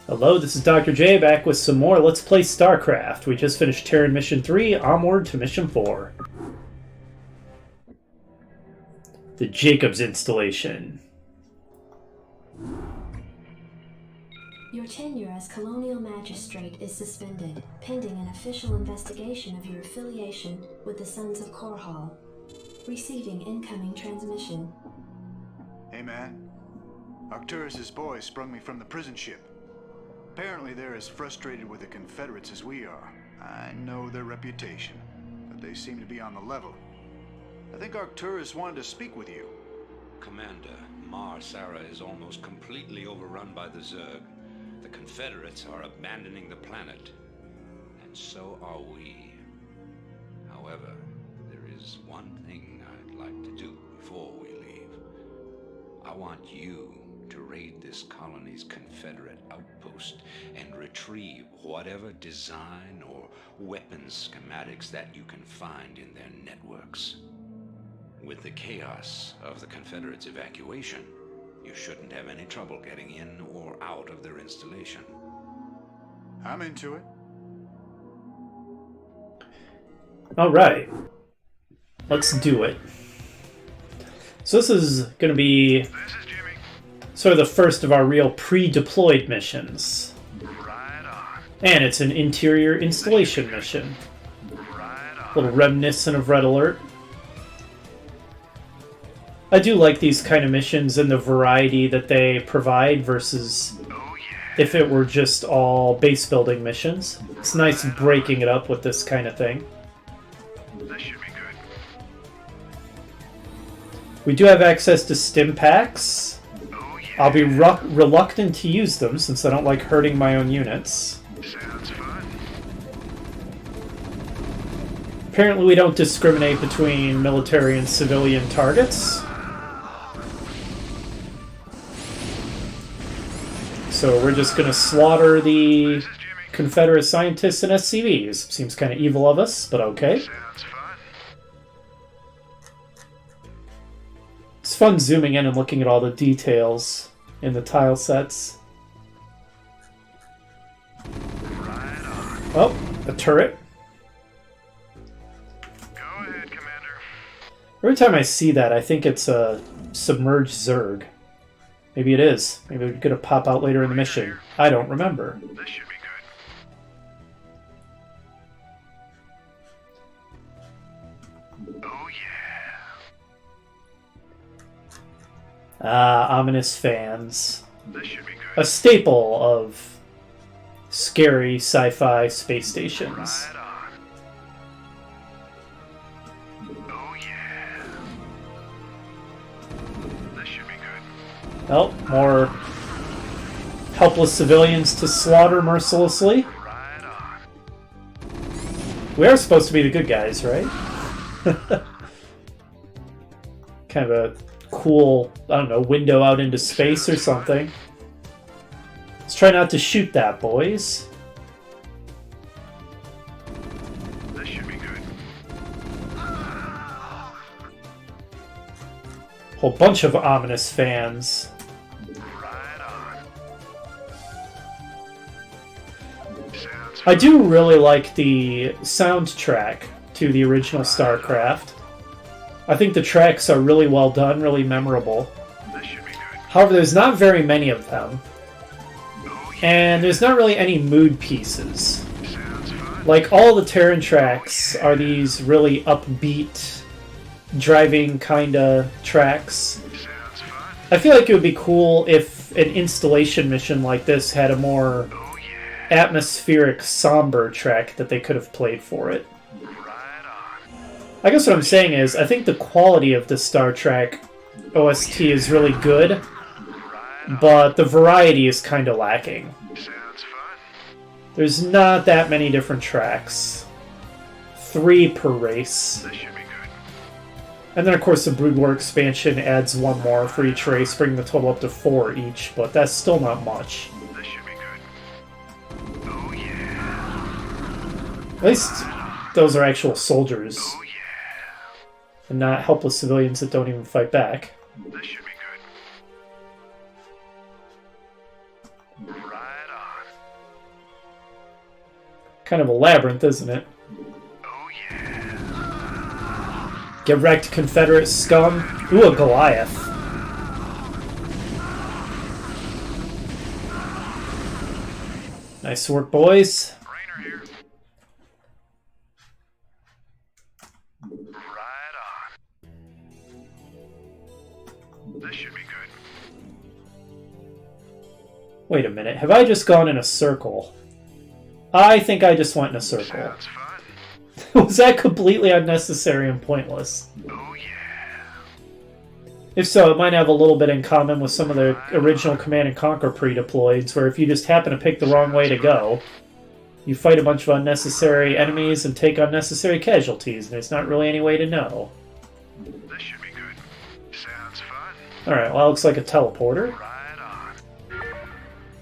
Hello, this is Dr. J back with some more Let's Play Starcraft. We just finished Terran Mission 3, onward to Mission 4. The Jacobs installation. Your tenure as Colonial Magistrate is suspended, pending an official investigation of your affiliation with the Sons of Korhal. Receiving incoming transmission. Hey man, Arcturus's boys sprung me from the prison ship. Apparently they're as frustrated with the Confederates as we are. I know their reputation, but they seem to be on the level. I think Arcturus wanted to speak with you. Commander, Mar Sara is almost completely overrun by the Zerg. The Confederates are abandoning the planet, and so are we. However, there is one thing I'd like to do before we leave. I want you to raid this colony's Confederate outpost and retrieve whatever design or weapons schematics that you can find in their networks. With the chaos of the Confederates' evacuation, you shouldn't have any trouble getting in or out of their installation. I'm into it. Alright. Let's do it. So this is going to be sort of the first of our real pre-deployed missions. Right on. And it's an interior installation mission. Right A little reminiscent of Red Alert. I do like these kind of missions and the variety that they provide versus if it were just all base building missions. It's nice breaking it up with this kind of thing. This should be good. We do have access to stim packs. I'll be reluctant to use them since I don't like hurting my own units. Sounds fun. Apparently we don't discriminate between military and civilian targets. So we're just going to slaughter the Confederate scientists and SCVs. Seems kind of evil of us, but okay. Sounds fun. It's fun zooming in and looking at all the details in the tile sets. Right on. Oh, a turret. Go ahead, Commander. Every time I see that, I think it's a submerged Zerg. Maybe it is. Maybe it's going to pop out later in the mission. I don't remember. This should be good. Oh yeah. Ah, ominous fans. This should be A good. staple of scary sci-fi space stations. Right on. Oh yeah. This should be good. Well, more helpless civilians to slaughter mercilessly. Right on. We are supposed to be the good guys, right? Kind of a cool, I don't know, window out into space or something. Let's try not to shoot that, boys. This should be good. Whole bunch of ominous fans. Right on. Sounds I do really like the soundtrack to the original Starcraft. I think the tracks are really well done, really memorable. This should be good. However, there's not very many of them. Oh And there's not really any mood pieces. yeah. Sounds fun. Like, all the Terran tracks are these really upbeat, driving kinda tracks. Sounds fun. I feel like it would be cool if an installation mission like this had a more Oh yeah. atmospheric, somber track that they could have played for it. Right on. I guess what I'm saying is, I think the quality of the Star Trek OST is really good, Right on. but the variety is kind of lacking. Sounds fun. There's not that many different tracks. 3 per race. This should be good. And then, of course, the Brood War expansion adds 1 more for each race, bringing the total up to 4 each, but that's still not much. This should be good. Oh yeah. At least those are actual soldiers, Oh yeah. and not helpless civilians that don't even fight back. This should be good. Right on. Kind of a labyrinth, isn't it? Oh yeah. Get wrecked, Confederate scum. Ooh, a Goliath. Nice work, boys. Rainer here. Right on. This should be good. Wait a minute. Have I just gone in a circle? I think I just went in a circle. Sounds fun. Was that completely unnecessary and pointless? Oh yeah. If so, it might have a little bit in common with some of the original Command & Conquer pre-deployeds, where if you just happen to pick the wrong way to go, you fight a bunch of unnecessary enemies and take unnecessary casualties, and there's not really any way to know. This should be good. Sounds fun. Alright, well, that looks like a teleporter. Right on.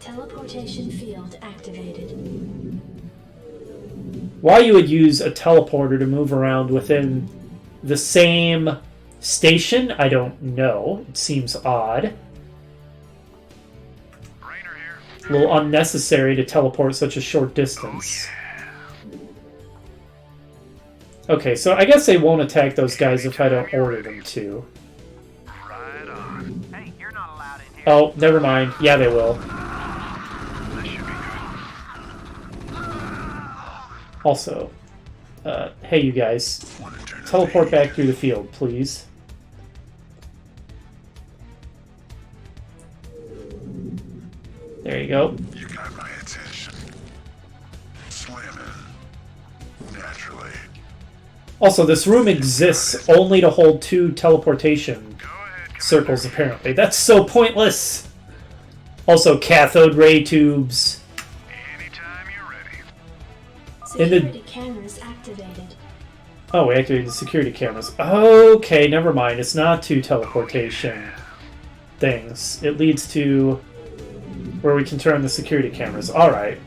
Teleportation field activated. Why you would use a teleporter to move around within the same station, I don't know. It seems odd. Rainer here. A little unnecessary to teleport such a short distance. Okay, so I guess they won't attack those guys if I don't order them to. Right on. Hey, you're not allowed in here. Oh, never mind. Yeah, they will. This should be good. Also, hey you guys, teleport back through the field, please. There you go. You got my attention. Swimming. Naturally. Also, this room exists only to hold 2 teleportation Go ahead. circles, apparently. That's so pointless! Also, cathode ray tubes. Anytime you're ready. In the- Security cameras activated. Oh, we activated the security cameras. Okay, never mind. It's not 2 teleportation things. It leads to where we can turn on the security cameras. Alright.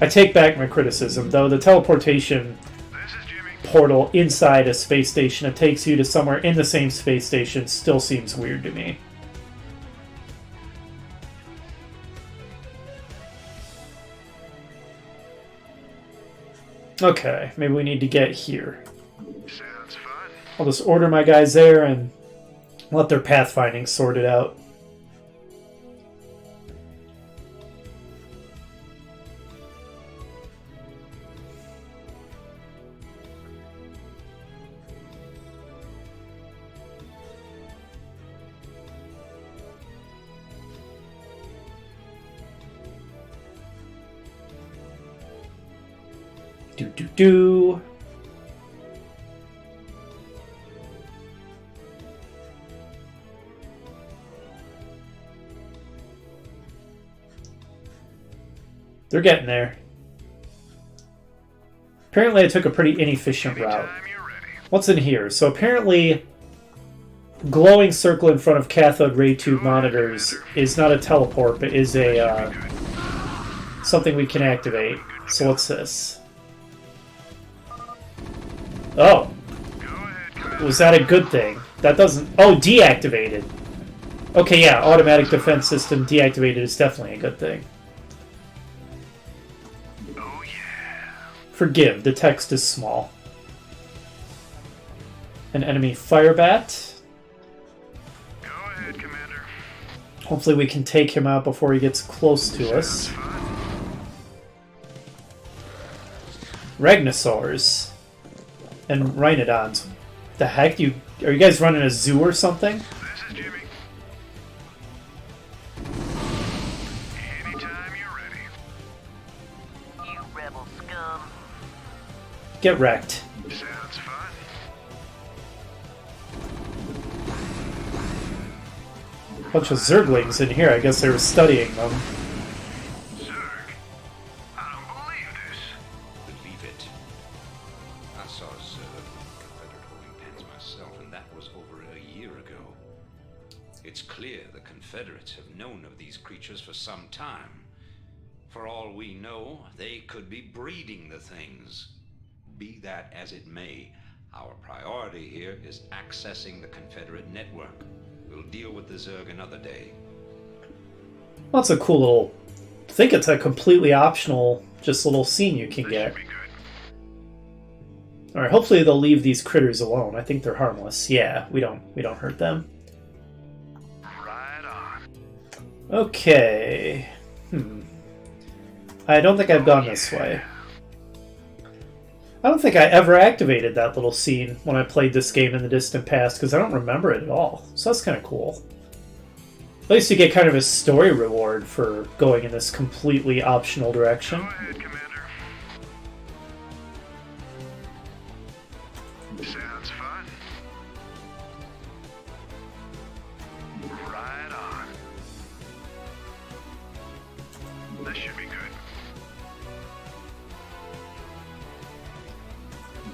I take back my criticism, though. The teleportation This is Jimmy. portal inside a space station that takes you to somewhere in the same space station still seems weird to me. Okay, maybe we need to get here. Sounds fun. I'll just order my guys there and let their pathfinding sort it out. Do. They're getting there. Apparently I took a pretty inefficient route. Anytime you're ready. What's in here? So apparently glowing circle in front of cathode ray tube monitors is not a teleport, but is a something we can activate. So what's this? Oh, Go ahead. was that a good thing? That doesn't... Oh, deactivated. Okay, yeah, automatic defense system deactivated is definitely a good thing. Oh yeah. Forgive, the text is small. An enemy firebat. Go ahead, Commander. Hopefully we can take him out before he gets close to us. Ragnosaurs. And Rhinodons. The heck? Are you guys running a zoo or something? This is Jimmy. Anytime you're ready. You rebel scum. Get wrecked. Sounds fun. Bunch of Zerglings in here. I guess they were studying them. Zerg. I don't believe this. Believe it. I saw Zerg with Confederate holding pens myself, and that was over a year ago. It's clear the Confederates have known of these creatures for some time. For all we know, they could be breeding the things. Be that as it may, our priority here is accessing the Confederate network. We'll deal with the Zerg another day. Well, that's a cool little... I think it's a completely optional Just a little scene you can get. Alright, hopefully they'll leave these critters alone. I think they're harmless. Yeah, we don't hurt them. Right on. Okay. I don't think I've gone this way. I don't think I ever activated that little scene when I played this game in the distant past, because I don't remember it at all. So that's kind of cool. At least you get kind of a story reward for going in this completely optional direction. Go ahead, Commander. Sounds fun. Right on. This should be good.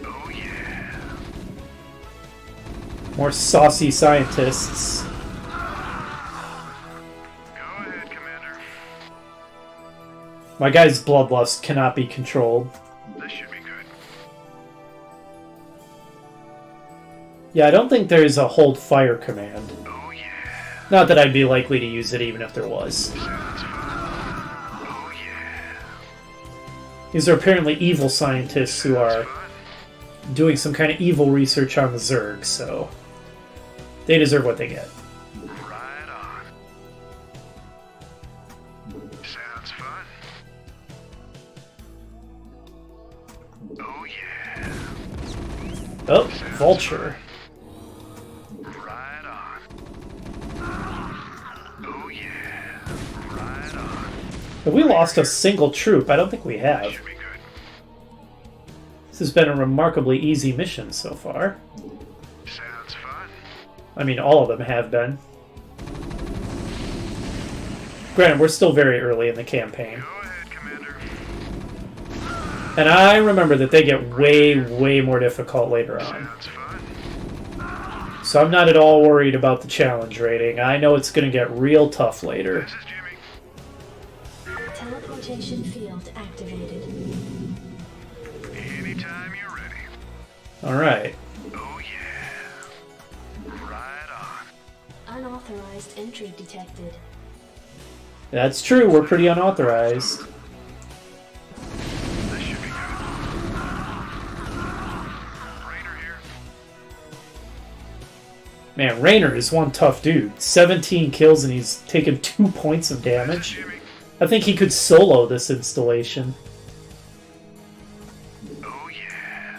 Oh yeah. More saucy scientists. Go ahead, Commander. My guy's bloodlust cannot be controlled. This should be good. Yeah, I don't think there's a hold fire command. Oh yeah. Not that I'd be likely to use it even if there was. Sounds fun. Oh yeah. These are apparently evil scientists who are doing some kind of evil research on the Zerg, so they deserve what they get. Right on. Sounds fun. Oh yeah. Oh, Vulture. Right on. Oh yeah. Right on. Have we lost a single troop? I don't think we have. Should be good. This has been a remarkably easy mission so far. Sounds fun. I mean, all of them have been. Granted, we're still very early in the campaign. Go ahead, Commander. And I remember that they get way, way more difficult later on. Sounds fun. So I'm not at all worried about the challenge rating. I know it's going to get real tough later. This is Jimmy. Teleportation field activated. Anytime you're ready. Alright. Oh yeah. Right on. Unauthorized entry detected. That's true, we're pretty unauthorized. This should be good. Raider here. Man, Raynor is one tough dude. 17 kills and he's taken 2 points of This is damage. Jimmy. I think he could solo this installation. Oh yeah.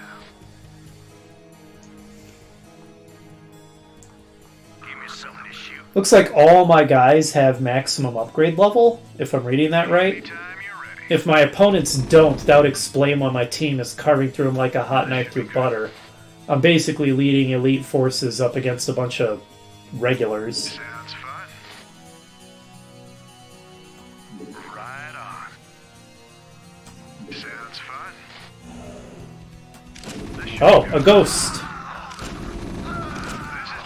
Give me something to shoot. Looks like all my guys have maximum upgrade level, if I'm reading that right. Anytime you're ready. If my opponents don't, that would explain why my team is carving through them like a hot knife through butter. I'm basically leading elite forces up against a bunch of regulars. Sounds fun. Right on. Sounds fun. This should Oh, be a good. ghost!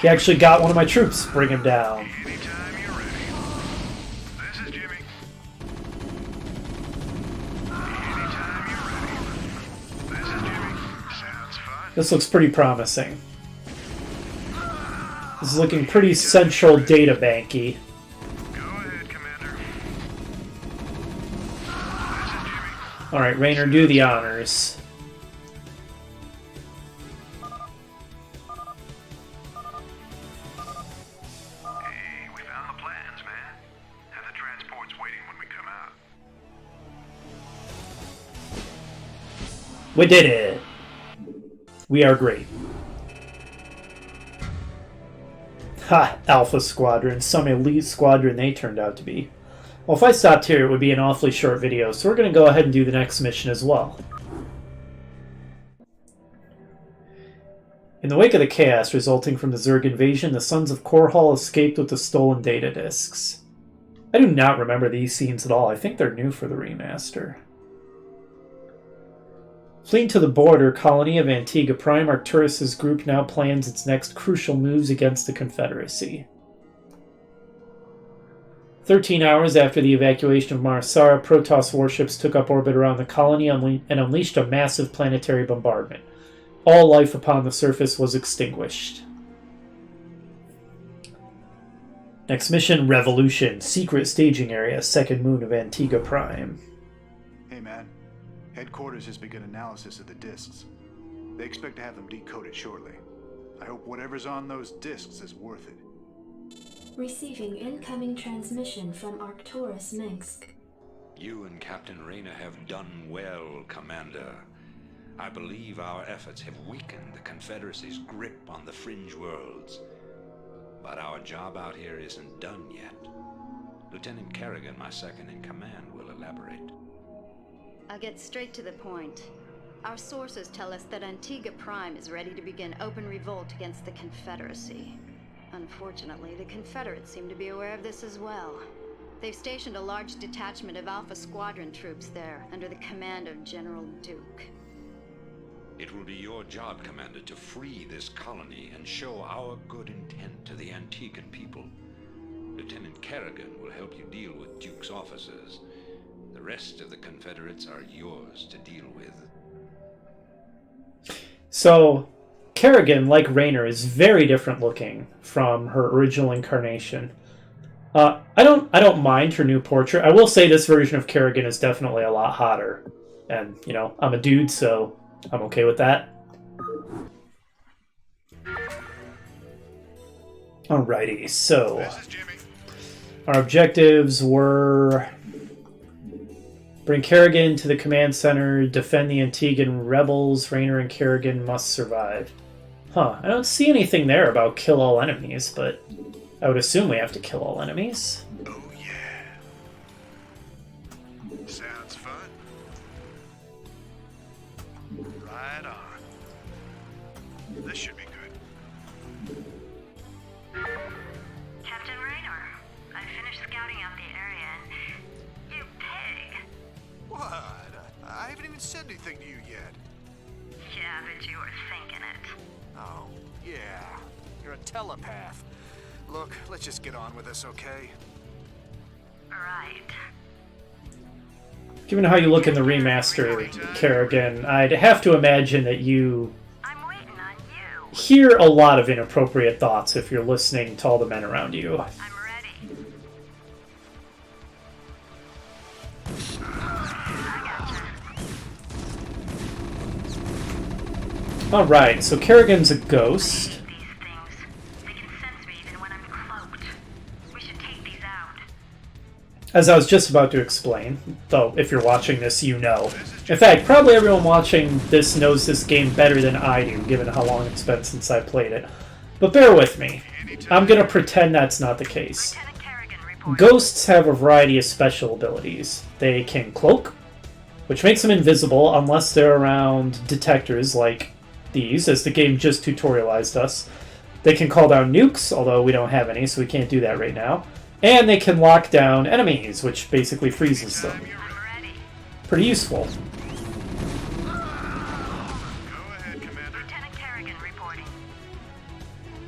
He actually got one of my troops. Bring him down. Anytime you're ready. This is Jimmy. Anytime you're ready. This is Jimmy. Sounds fun. This looks pretty promising. This is looking pretty central data banky. Go ahead, Commander. This is Jimmy. Alright, Raynor, do the honors. Hey, we found the plans, man. Have the transports waiting when we come out. We did it! We are great. Ha! Alpha Squadron. Some elite squadron they turned out to be. Well, if I stopped here, it would be an awfully short video, so we're going to go ahead and do the next mission as well. In the wake of the chaos resulting from the Zerg invasion, the Sons of Korhal escaped with the stolen data disks. I do not remember these scenes at all. I think they're new for the remaster. Fleeing to the border colony of Antigua Prime, Arcturus' group now plans its next crucial moves against the Confederacy. 13 hours after the evacuation of Mars Sara, Protoss warships took up orbit around the colony and unleashed a massive planetary bombardment. All life upon the surface was extinguished. Next mission, Revolution. Secret staging area, second moon of Antigua Prime. Hey, man. Headquarters has begun analysis of the discs. They expect to have them decoded shortly. I hope whatever's on those discs is worth it. Receiving incoming transmission from Arcturus Minsk. You and Captain Rayner have done well, Commander. I believe our efforts have weakened the Confederacy's grip on the fringe worlds. But our job out here isn't done yet. Lieutenant Kerrigan, my second in command, will elaborate. I'll get straight to the point. Our sources tell us that Antigua Prime is ready to begin open revolt against the Confederacy. Unfortunately, the Confederates seem to be aware of this as well. They've stationed a large detachment of Alpha Squadron troops there, under the command of General Duke. It will be your job, Commander, to free this colony and show our good intent to the Antiguan people. Lieutenant Kerrigan will help you deal with Duke's officers. The rest of the Confederates are yours to deal with. So, Kerrigan, like Rayner, is very different looking from her original incarnation. I don't mind her new portrait. I will say this version of Kerrigan is definitely a lot hotter. And, you know, I'm a dude, so I'm okay with that. Alrighty, so This is Jimmy. our objectives were bring Kerrigan to the command center, defend the Antiguan rebels, Rayner and Kerrigan must survive. Huh, I don't see anything there about kill all enemies, but I would assume we have to kill all enemies. Oh yeah. Sounds fun. Right on. This should be good. Captain Raynor, I finished scouting out the area and... You pig! What? I haven't even said anything to you yet. Yeah, but you were thinking it. Oh, yeah. You're a telepath. Look, let's just get on with this, okay? Right. Given how you look in the remaster, Kerrigan, I'd have to imagine that you I'm waiting on you. hear a lot of inappropriate thoughts if you're listening to all the men around you. I'm ready. Alright, so Kerrigan's a ghost. These things. They can sense me even when I'm cloaked. We should take these out. As I was just about to explain, though if you're watching this, you know. In fact, probably everyone watching this knows this game better than I do, given how long it's been since I played it. But bear with me. I'm gonna pretend that's not the case. Lieutenant Kerrigan reporting. Ghosts have a variety of special abilities. They can cloak, which makes them invisible unless they're around detectors like these, as the game just tutorialized us. They can call down nukes, although we don't have any, so we can't do that right now. And they can lock down enemies, which basically freezes them. I'm ready. Pretty useful. Go ahead, Commander. Lieutenant Kerrigan reporting.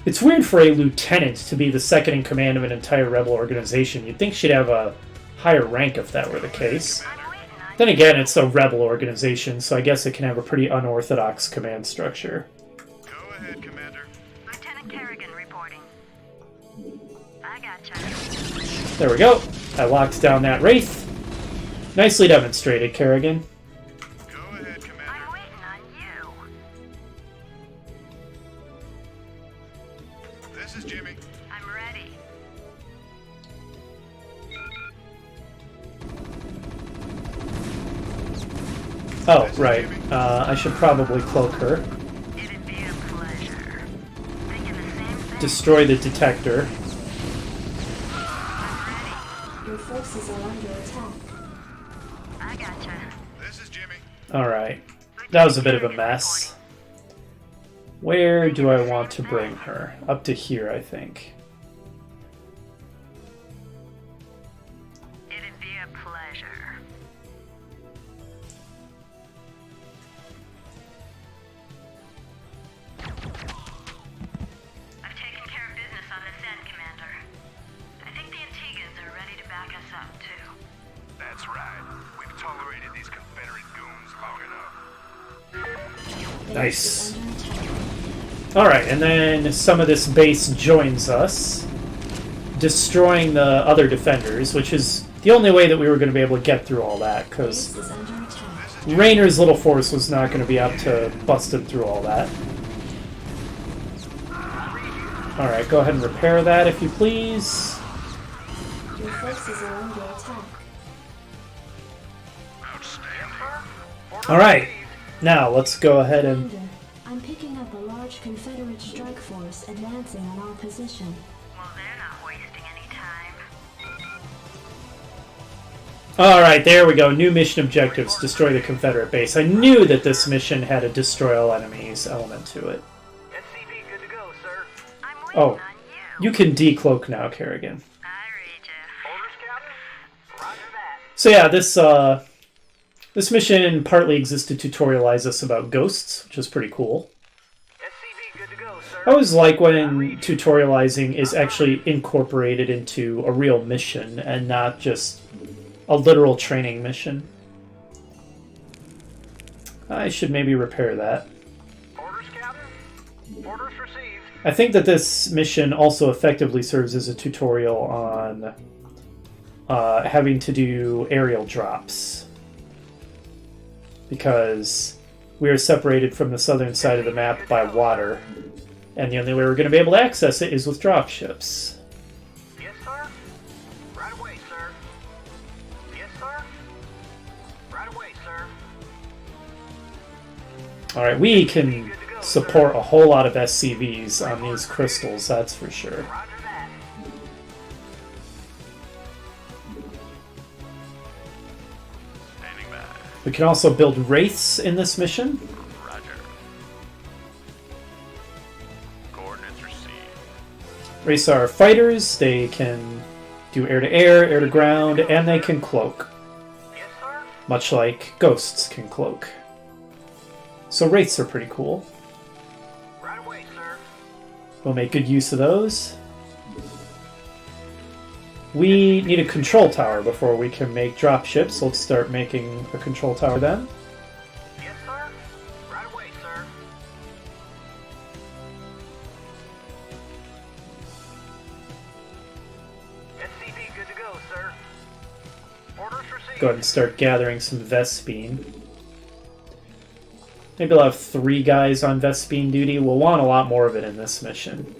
It's weird for a lieutenant to be the second in command of an entire rebel organization. You'd think she'd have a higher rank if that were the case. I'm waiting on Then again, it's a rebel organization, so I guess it can have a pretty unorthodox command structure. Go ahead, Commander. Lieutenant Kerrigan reporting. I gotcha. There we go. I locked down that Wraith. Nicely demonstrated, Kerrigan. Go ahead, Commander. I'm waiting on you. This is Jimmy. I'm ready. Oh, right. I should probably cloak her. It'd be a pleasure. Thinking the same thing. Destroy the detector. Your forces are under attack. I gotcha. This is Jimmy. Alright. That was a bit of a mess. Where do I want to bring her? Up to here, I think. It'd be a pleasure. I've taken care of business on this end, Commander. I think the Antigans are ready to back us up, too. That's right. We've tolerated these Confederate goons long enough. Base Nice. is under attack. Alright, and then some of this base joins us, destroying the other defenders, which is the only way that we were going to be able to get through all that, because Base is under attack. Raynor's little force was not going to be up to busting through all that. Alright, go ahead and repair that if you please. Your forces are under attack. Alright, now let's go ahead and... Commander, I'm picking up a large Confederate strike force advancing on our position. Well, they're not wasting any time. Alright, there we go. New mission objectives. Destroy the Confederate base. I knew that this mission had a destroy all enemies element to it. SCV good to go, sir. I'm waiting Oh, on you. you can decloak now, Kerrigan. I read you. Orders, Captain? Roger that. So yeah, this mission partly exists to tutorialize us about ghosts, which is pretty cool. SCV good to go, sir. I always like when tutorializing is actually incorporated into a real mission and not just a literal training mission. I should maybe repair that. Orders, Captain? Orders received. I think that this mission also effectively serves as a tutorial on having to do aerial drops. Because we are separated from the southern side of the map by water, and the only way we're going to be able to access it is with dropships. Yes, sir. Right away, sir. Yes, sir. Right away, sir. Alright, we can support a whole lot of SCVs on these crystals, that's for sure. Roger that. Standing by. We can also build wraiths in this mission. Roger. Coordinates received. Wraiths are fighters, they can do air-to-air, air-to-ground, and they can cloak. Yes, sir. Much like ghosts can cloak. So wraiths are pretty cool. Right away, sir. We'll make good use of those. We need a control tower before we can make dropships, so let's start making a control tower then. Yes, sir. Right away, sir. SCV good to go, sir. Orders received. Go ahead and start gathering some Vespine. Maybe I'll have 3 guys on Vespine duty. We'll want a lot more of it in this mission.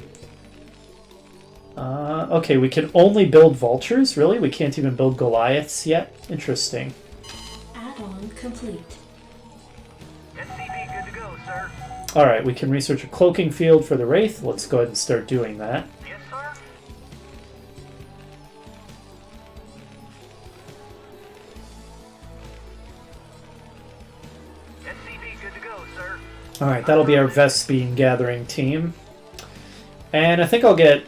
Okay, we can only build vultures? Really? We can't even build Goliaths yet? Interesting. Add-on complete. SCV good to go, sir. Alright, we can research a cloaking field for the Wraith. Let's go ahead and start doing that. Yes, sir. SCV good to go, sir. Alright, that'll be our Vespine gathering team. And I think I'll get...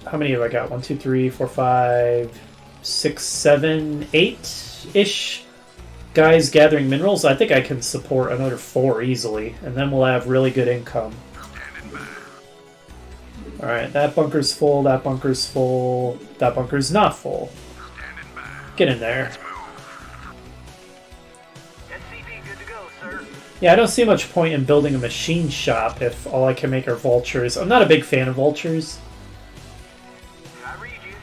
How many have I got? 1, 2, 3, 4, 5, 6, 7, 8-ish guys gathering minerals. I think I can support another 4 easily, and then we'll have really good income. Alright, that bunker's full, that bunker's full, that bunker's not full. Get in there. SCV good to go, sir. Yeah, I don't see much point in building a machine shop if all I can make are vultures. I'm not a big fan of vultures. I read you.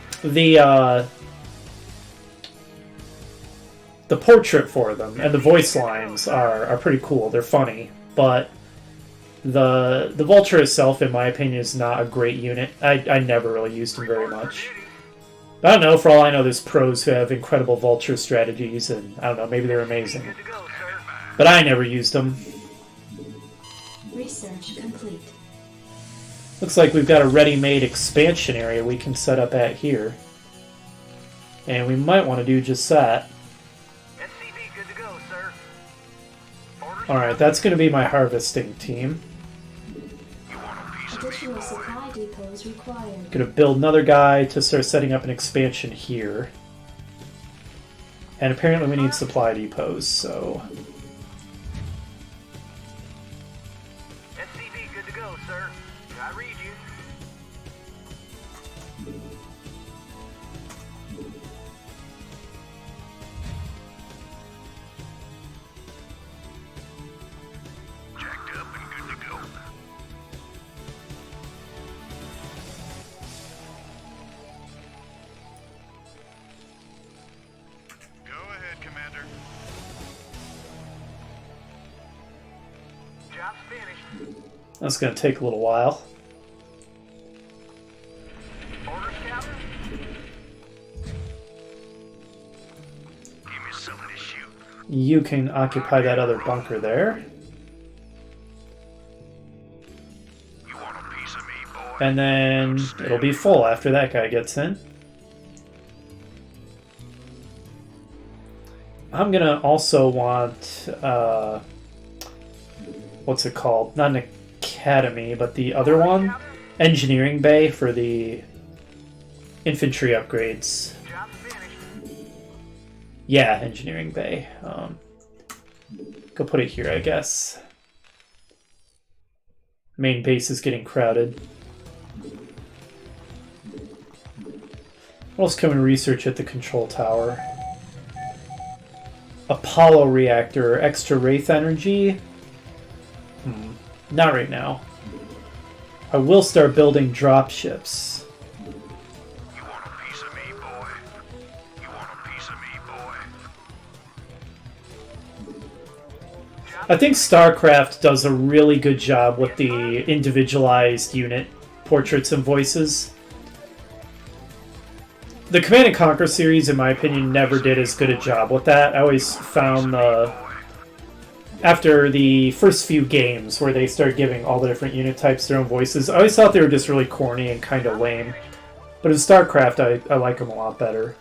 The portrait for them and the voice lines are pretty cool. They're funny, but the vulture itself, in my opinion, is not a great unit. I never really used him very much. I don't know. For all I know, there's pros who have incredible vulture strategies, and I don't know. Maybe they're amazing, Good to go, sir. but I never used them. Research complete. Looks like we've got a ready-made expansion area we can set up at here, and we might want to do just that. SCV good to go, sir. Orders Alright, that's going to be my harvesting team. Additional supply depots required. Going to build another guy to start setting up an expansion here. And apparently we need supply depots, so... SCV good to go, sir. I read you. Jacked up and good to go. Go ahead, Commander. Job's finished. That's going to take a little while. Orders, Captain? Give me something to shoot. You can occupy that other bunker there. You want a piece of me, boy? And then it'll be full after that guy gets in. I'm going to also want... what's it called? Not an academy, but the other one. Engineering bay for the infantry upgrades. Job's finished. Yeah, engineering bay. Go put it here, I guess. Main base is getting crowded. What else can we research at the control tower? Apollo reactor, extra Wraith energy? Not right now. I will start building drop ships. You want a piece of me, boy? You want a piece of me, boy? I think Starcraft does a really good job with the individualized unit portraits and voices. The Command & Conquer series, in my opinion, never did as good a job with that. I always found after the first few games where they started giving all the different unit types their own voices, I always thought they were just really corny and kind of lame. But in StarCraft, I like them a lot better.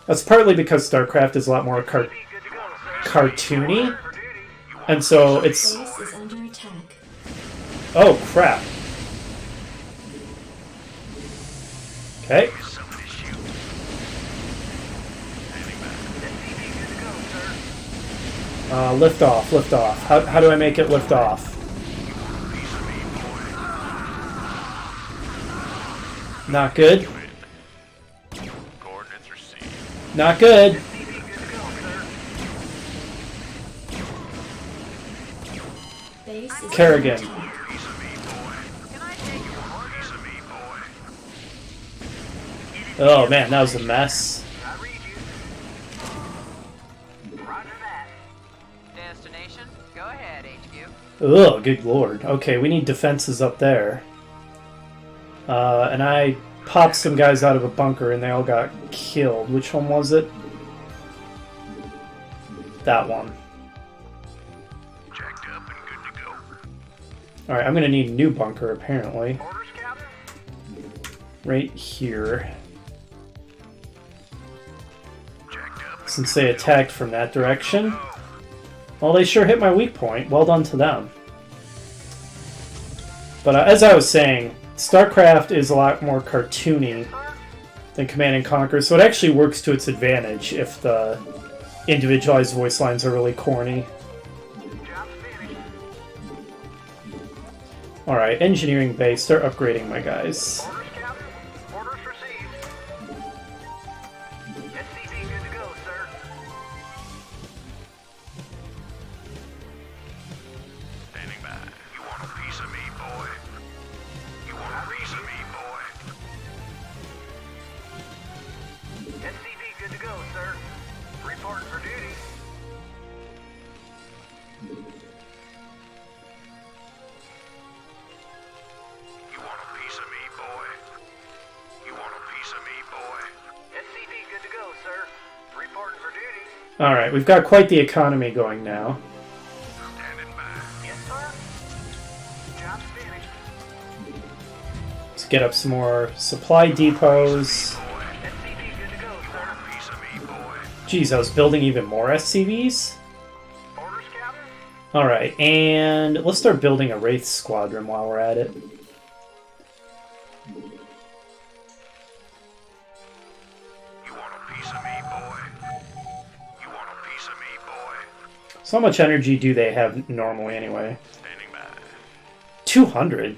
That's partly because StarCraft is a lot more cartoony, and so it's... Base is under attack. Oh, crap. Okay. Lift off, lift off. How do I make it lift off? Not good. Not good. Base is Kerrigan. under attack. Oh man, that was a mess. I read you. Roger that. Destination? Go ahead, HQ. Oh, good lord. Okay, we need defenses up there. And I popped some guys out of a bunker and they all got killed. Which one was it? That one. Jacked up and good to go. Alright, I'm gonna need a new bunker apparently. Orders, Captain? Right here. Jacked up. Since they attacked from that direction. Well, they sure hit my weak point. Well done to them. But as I was saying, StarCraft is a lot more cartoony than Command & Conquer, so it actually works to its advantage if the individualized voice lines are really corny. Job's finished. Alright, engineering base, start upgrading my guys. Orders, Captain? Orders received. SCV good to go, sir. Standing by. You want a piece of me, boy? You want a piece of me, boy? SCV good to go, sir. Reporting for duty. You want a piece of me, boy? You want a piece of me, boy? SCV good to go, sir. Reporting for duty. Alright, we've got quite the economy going now. Standing by. Yes, sir. Job's finished. Let's get up some more supply depots. SCV good to go, sir. Piece of me, boy. Geez, I was building even more SCVs? Orders, Captain? Alright, and let's start building a Wraith Squadron while we're at it. You want a piece of me, boy? You want a piece of me, boy? So how much energy do they have normally anyway? Standing by. 200?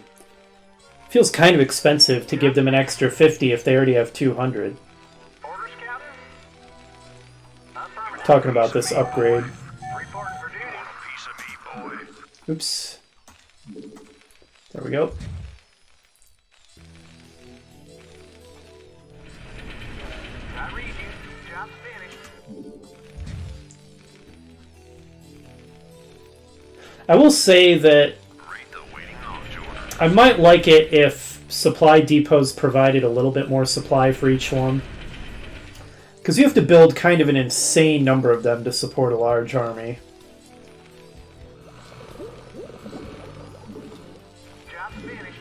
Feels kind of expensive to give them an extra 50 if they already have 200. Orders, Captain? Affirmative. Talking about this upgrade. Reporting for duty. A piece of me, boy. Oops. There we go. I read you. Job's finished. I will say that I might like it if supply depots provided a little bit more supply for each one. Because you have to build kind of an insane number of them to support a large army. Job's finished.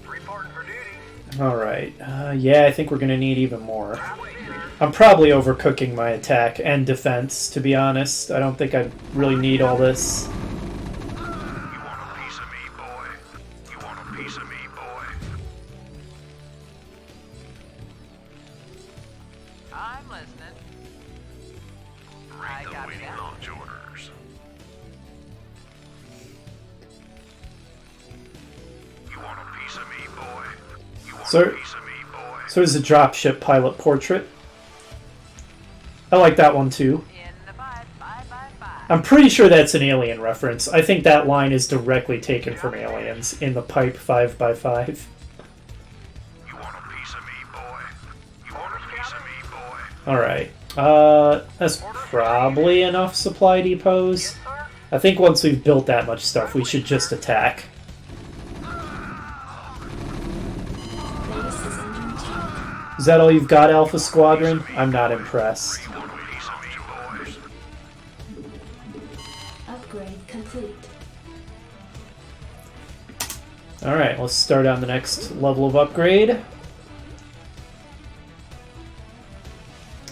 Reporting for duty. Alright, yeah, I think we're going to need even more. Probably dinner. I'm probably overcooking my attack and defense, to be honest. I don't think I really need all this. You want a piece of me, boy? You want a piece of me, boy? I'm listening. I copy that. launch orders. You want a piece of me, boy? You want So- a piece of me, boy? So there's a dropship pilot portrait. I like that one too. In the 5. I'm pretty sure that's an Alien reference. I think that line is directly taken from Aliens in the pipe 5x5. You want a piece of me, boy? You want a piece of me, boy? Alright. That's probably enough supply depots. Sir? I think once we've built that much stuff, we should just attack. Base is under attack. Is that all you've got, Alpha Squadron? I'm not impressed. You want a piece of me, boys? Upgrade complete. Alright, let's start on the next level of upgrade.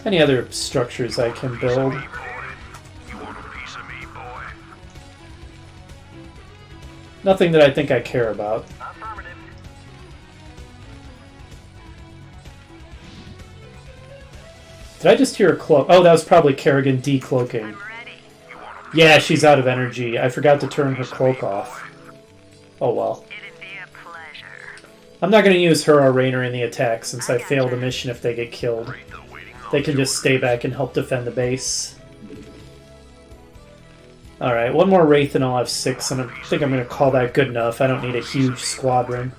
Any other structures I can build? You want a piece of me, boy? Nothing that I think I care about. Affirmative. Did I just hear a cloak? Oh, that was probably Kerrigan decloaking. I'm ready. Yeah, she's out of energy. I forgot to turn her cloak off. Oh well. It'd be a pleasure. I'm not going to use her or Raynor in the attack since I failed the mission if they get killed. They can just stay back and help defend the base. Alright, one more Wraith and I'll have 6, and I think I'm going to call that good enough. I don't need a huge squadron.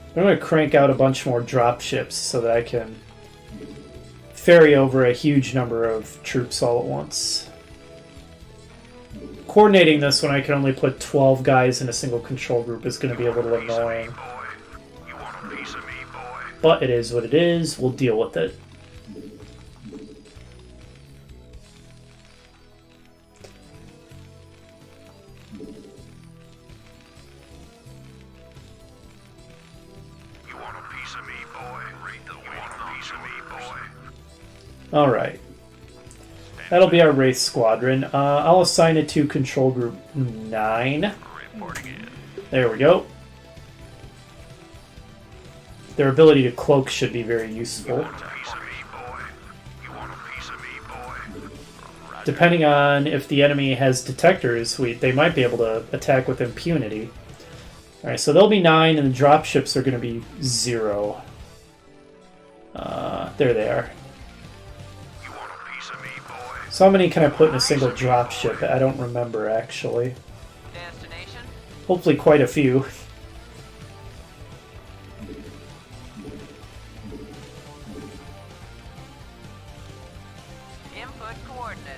I'm going to crank out a bunch more dropships so that I can ferry over a huge number of troops all at once. Coordinating this when I can only put 12 guys in a single control group is going to be a little annoying. You want a piece of me, boy? But it is what it is. We'll deal with it. You want a piece of me, boy? You want a piece of me, boy? Alright. That'll be our Wraith Squadron. I'll assign it to Control Group 9. Reporting in. There we go. Their ability to cloak should be very useful. A piece of me, boy? You want a piece of me, boy? Depending on if the enemy has detectors, they might be able to attack with impunity. Alright, so they'll be 9, and the dropships are going to be 0. There they are. You want a piece of me, boy? So how many can I put in a single dropship? I don't remember, actually. Destination? Hopefully quite a few. Input coordinates.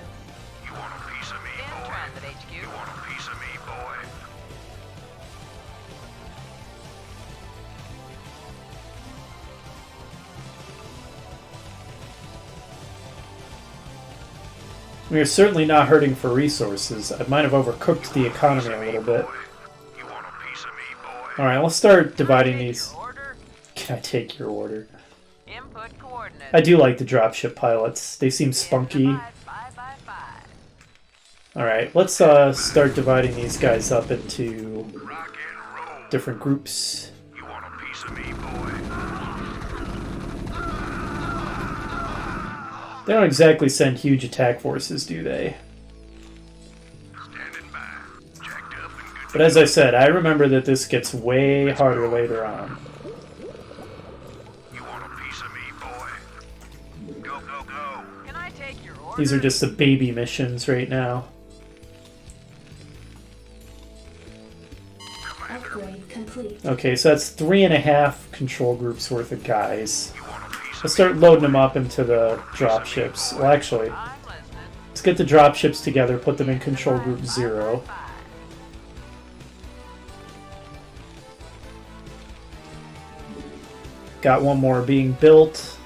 You want a piece of me, In boy? transit, HQ. You want a piece of me, boy? We are certainly not hurting for resources. I might have overcooked the economy a little bit. You want a piece of me, boy? Alright, let's start dividing these. Your order? Can I take your order? Input coordinates. I do like the dropship pilots. They seem spunky. 5 by 5. Alright, let's start dividing these guys up into Rock and roll. different groups. You want a piece of me, boy? They don't exactly send huge attack forces, do they? Standing by. Jacked up and good. But as I said, I remember that this gets way harder later on. You want a piece of me, boy? Go, go, go. Can I take your order? These are just the baby missions right now. Upgrade complete. Okay, so that's 3.5 control groups worth of guys. You want a piece Let's start loading them up into the dropships. Well, actually, I'm listening. Let's get the dropships together, put them in control group 0. Got one more being built.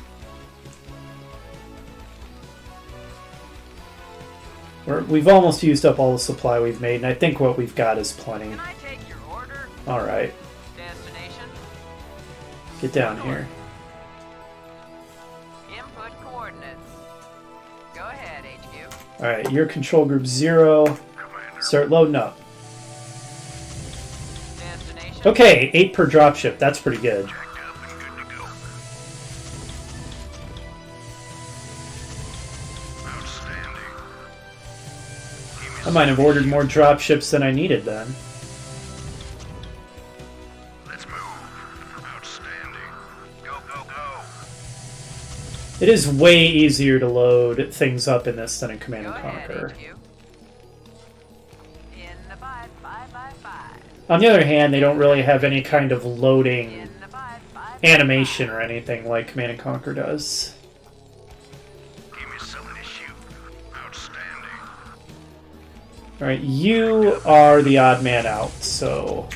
We've almost used up all the supply we've made, and I think what we've got is plenty. Can I take your order? Alright, Destination? get down here. Input coordinates. Go ahead, HQ. Alright, you're control group 0. Start loading up. Destination? Okay, 8 per dropship. That's pretty good. I might have ordered more dropships than I needed then. Let's move. Outstanding. Go, go, go. It is way easier to load things up in this than in Command Go & ahead, Conquer. HQ. In the 5. On the other hand, they don't really have any kind of loading In the 5. animation or anything like Command & Conquer does. Give me something to shoot. Outstanding. Alright, you are the odd man out, so...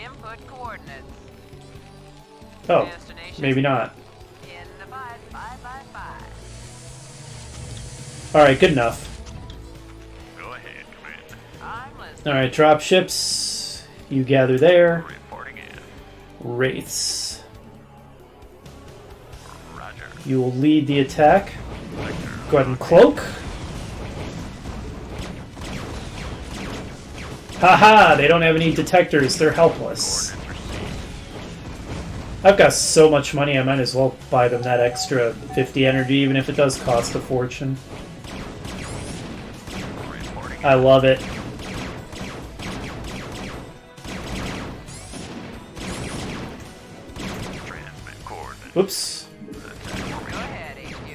Input coordinates. Oh, Destination? maybe not. In the 5. Alright, good enough. Go ahead, Commander. I'm listening. Alright, dropships. You gather there. Reporting in. Wraiths. Roger. You will lead the attack. Go ahead and cloak. Haha, they don't have any detectors, they're helpless. I've got so much money, I might as well buy them that extra 50 energy, even if it does cost a fortune. I love it. Transmit coordinates. Oops. Go ahead, HQ.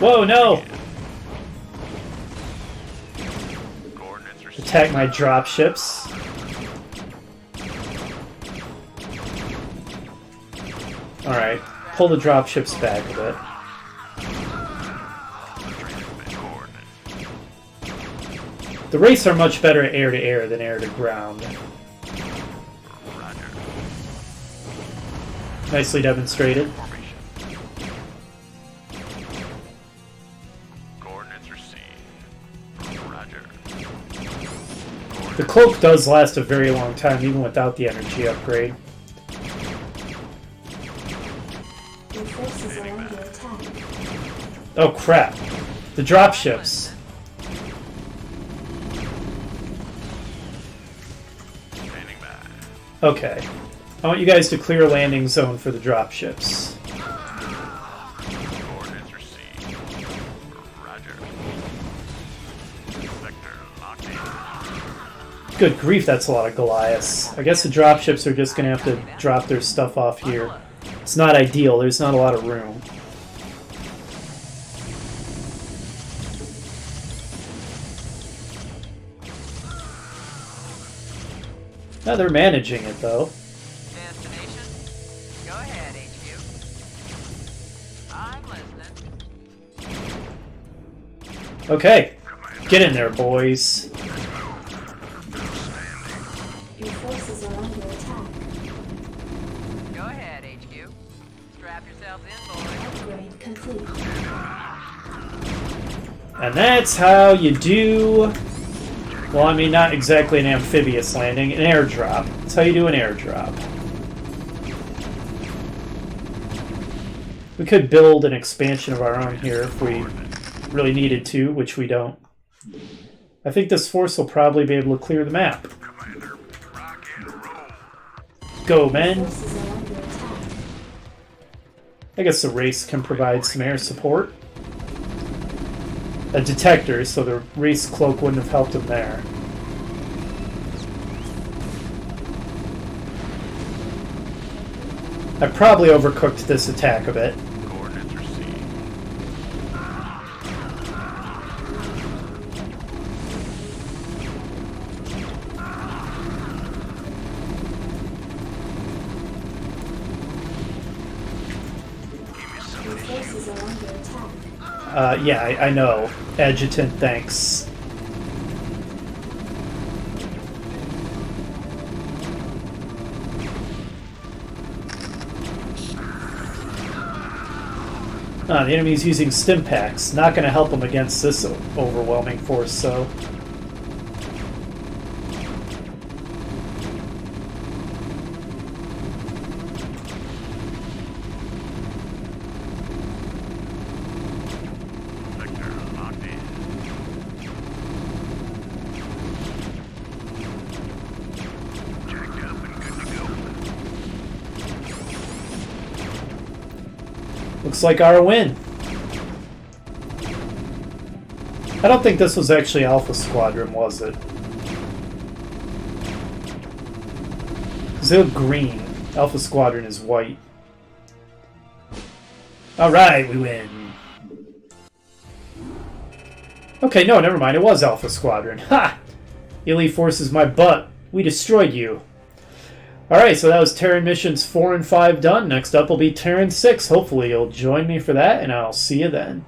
Whoa, no! Coordinates received. Attack my dropships. Alright, pull the dropships back a bit. Transmit coordinates. The Wraiths are much better at air-to-air than air-to-ground. Roger. Nicely demonstrated. Formation. Coordinates received. Roger. The cloak does last a very long time, even without the energy upgrade. Your forces are under attack. Oh crap. The dropships. Standing by. Okay. I want you guys to clear a landing zone for the dropships. Coordinates received. Roger. Sector locked in. Good grief, that's a lot of Goliaths. I guess the dropships are just gonna have to drop their stuff off here. It's not ideal, there's not a lot of room. Now they're managing it though. Destination? Go ahead, HQ. I'm listening. Okay. Get in there, boys. Your forces are under attack. Go ahead, HQ. Strap yourselves in, boys. Upgrade complete. And that's how you do... Well, I mean, not exactly an amphibious landing, an airdrop. That's how you do an airdrop. We could build an expansion of our own here if we really needed to, which we don't. I think this force will probably be able to clear the map. Commander, rock and roll. Go, men! Forces are under attack. I guess the race can provide some air support. A detector, so the race cloak wouldn't have helped him there. I probably overcooked this attack a bit. Coordinates received. Give me Your something to shoot. forces are under attack. Yeah, I know. Adjutant, thanks. The enemy's using stim packs. Not going to help them against this overwhelming force, so... Looks like our win. I don't think this was actually Alpha Squadron, was it? Because they look green. Alpha Squadron is white. Alright, we win. Okay, no, never mind. It was Alpha Squadron. Ha! Elite Force is my butt. We destroyed you. Alright, so that was Terran missions 4 and 5 done. Next up will be Terran 6. Hopefully you'll join me for that, and I'll see you then.